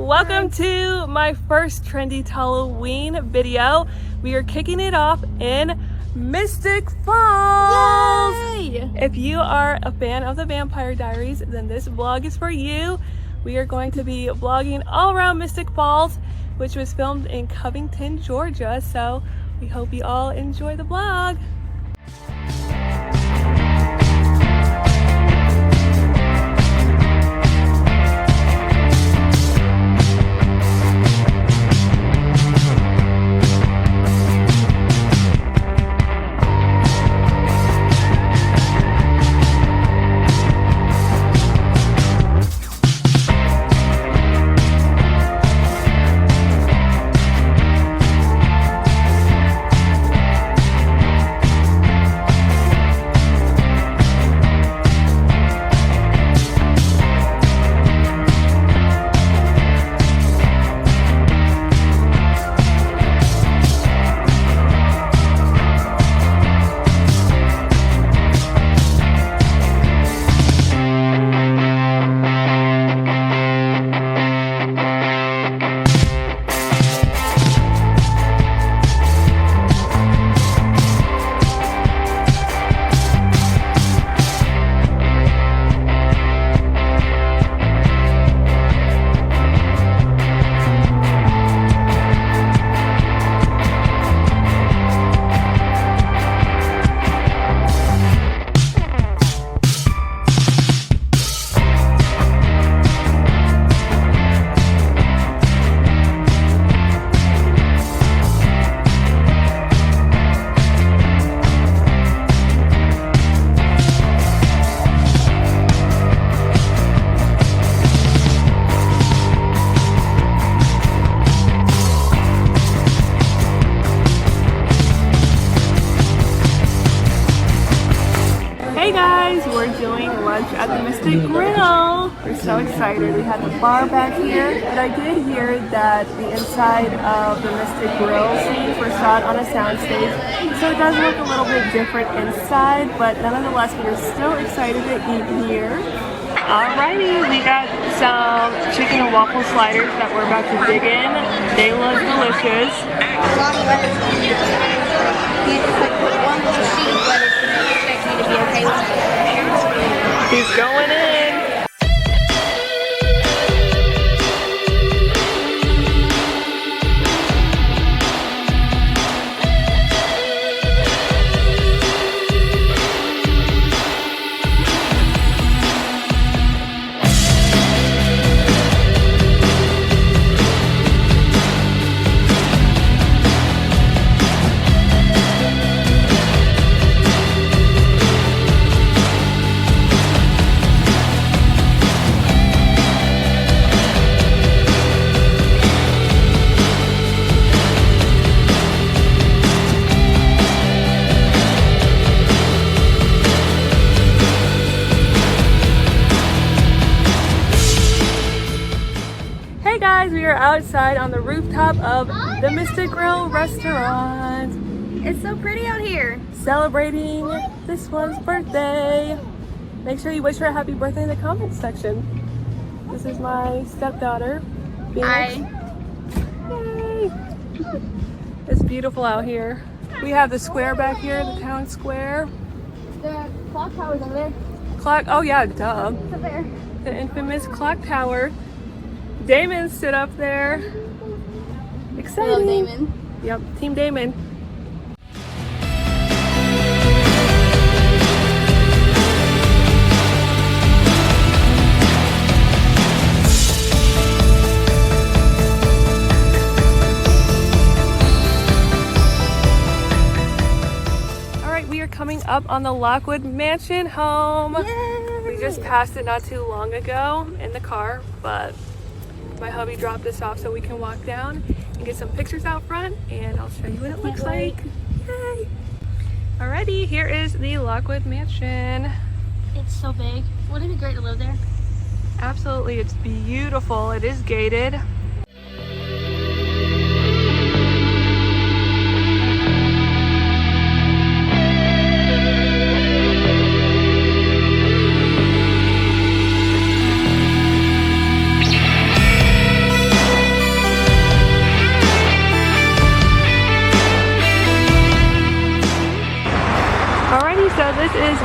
Welcome to my first Trendy Halloween video. We are kicking it off in Mystic Falls. Yay! If you are a fan of the Vampire Diaries, then this vlog is for you. We are going to be vlogging all around Mystic Falls, which was filmed in Covington, Georgia. So we hope you all enjoy the vlog. Hey guys, we're doing lunch at the Mystic Grill. We're so excited. We had the bar back here, but I did hear that the inside of the Mystic Grill scenes were shot on a soundstage, so it does look a little bit different inside, but nonetheless, we're still excited to eat here. Alrighty, we got some chicken and waffle sliders that we're about to dig in. They look delicious. He's going in. Hey guys, we are outside on the rooftop of the Mystic Grill restaurant. It's so pretty out here. Celebrating this one's birthday. Make sure you wish her a happy birthday in the comments section. This is my stepdaughter. Phoenix. Hi. Yay. It's beautiful out here. We have the square back here, the town square. The clock tower's over there. Clock, oh yeah, duh. It's up there. The infamous clock tower. Damon stood up there. Exciting. Hello, Damon. Yep, Team Damon. All right, we are coming up on the Lockwood Mansion home. Yay! We just passed it not too long ago in the car, but my hubby dropped us off so we can walk down and get some pictures out front, and I'll show you what it looks like. Yay! Alrighty, here is the Lockwood Mansion. It's so big. Wouldn't it be great to live there? Absolutely, it's beautiful. It is gated.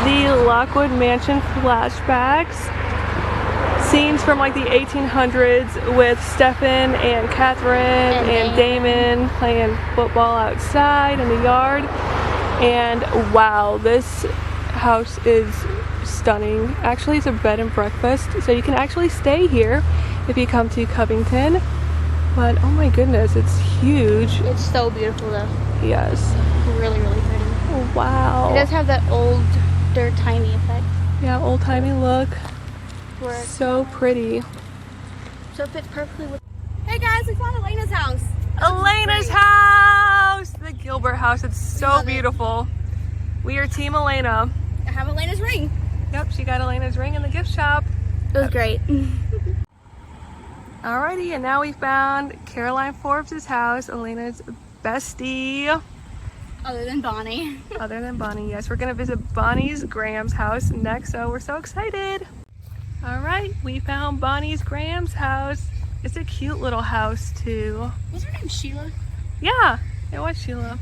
the Lockwood Mansion flashbacks. Scenes from like the 1800s with Stefan and Catherine and Damon playing football outside in the yard. And wow, this house is stunning. Actually, it's a bed and breakfast, so you can actually stay here if you come to Covington. But oh my goodness, it's huge. It's so beautiful though. Yes. Really, really pretty. Oh, wow. It does have that old dirt timey effect. Yeah, old-timey look. Where So pretty. So it fits perfectly with. Hey guys, we found Elena's house. Elena's house! The Gilbert house. It's so love it. beautiful. We are Team Elena. I have Elena's ring. Yep, she got Elena's ring in the gift shop. It was great. Alrighty, and now we found Caroline Forbes' house, Elena's bestie. Other than Bonnie. Other than Bonnie, yes. We're gonna visit Bonnie's Graham's house next, so we're so excited. Alright, we found Bonnie's Graham's house. It's a cute little house too. What's her name? Sheila? Yeah, it was Sheila.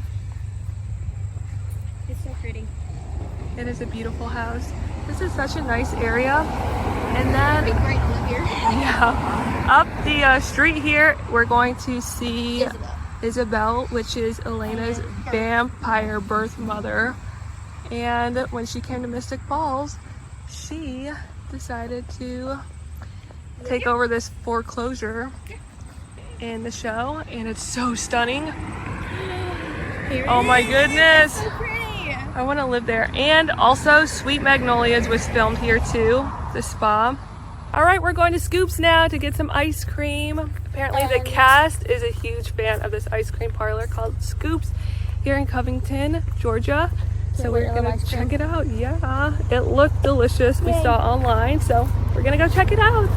It's so pretty. It is a beautiful house. This is such a nice area. And then, It'd be great to live here. yeah, up the street here, we're going to see Isabel. which is Elena's vampire birth mother. And when she came to Mystic Falls, she decided to take over this foreclosure in the show, and it's so stunning. Oh my goodness. So pretty. I want to live there. And also Sweet Magnolias was filmed here too, the spa. All right, we're going to Scoops now to get some ice cream. Apparently the cast is a huge fan of this ice cream parlor called Scoops here in Covington, Georgia. So we're gonna check it out. Yeah, it looked delicious. We saw it online, so we're gonna go check it out.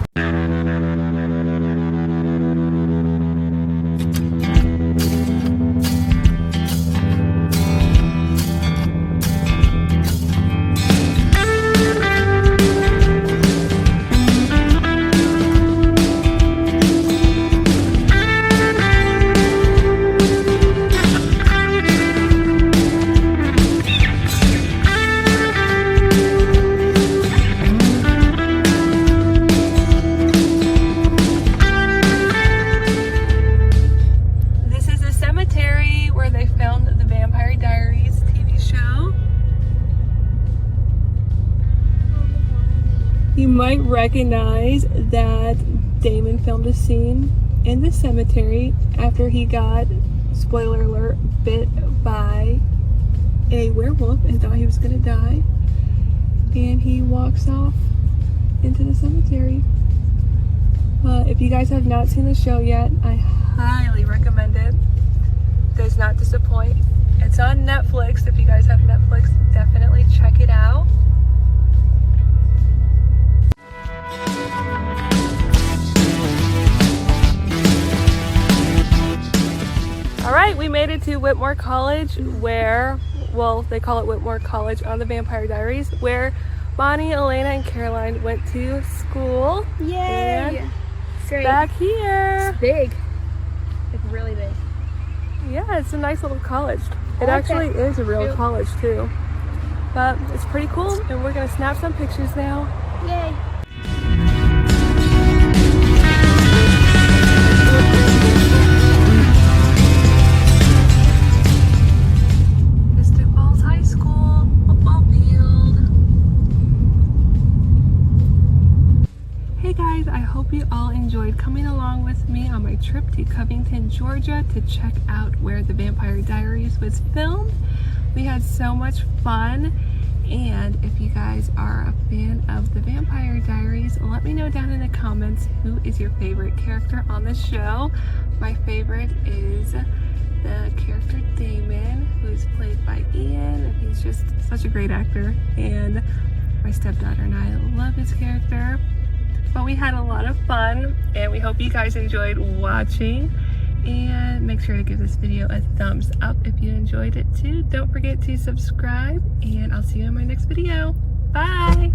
Diaries TV show. You might recognize that Damon filmed a scene in the cemetery after he got, spoiler alert, bit by a werewolf and thought he was gonna die. And he walks off into the cemetery. If you guys have not seen the show yet, I highly recommend it. Does not disappoint. It's on Netflix. If you guys have Netflix, definitely check it out. All right, we made it to Whitmore College where, well, they call it Whitmore College on the Vampire Diaries, where Bonnie, Elena, and Caroline went to school. Yay! And Great. back here. It's big. It's really big. Yeah, it's a nice little college. It like actually it. is a real Yep. college too. But it's pretty cool, and we're gonna snap some pictures now. Yay! Mystic Falls High School football field. Hey guys, I hope you all enjoyed coming along with me on my trip to Covington, Georgia to check out where the Vampire Diaries was filmed. We had so much fun, and if you guys are a fan of the Vampire Diaries, let me know down in the comments who is your favorite character on the show. My favorite is the character Damon, who's played by Ian, and he's just such a great actor, and my stepdaughter and I love his character. But we had a lot of fun, and we hope you guys enjoyed watching. And make sure to give this video a thumbs up if you enjoyed it too. Don't forget to subscribe, and I'll see you in my next video. Bye!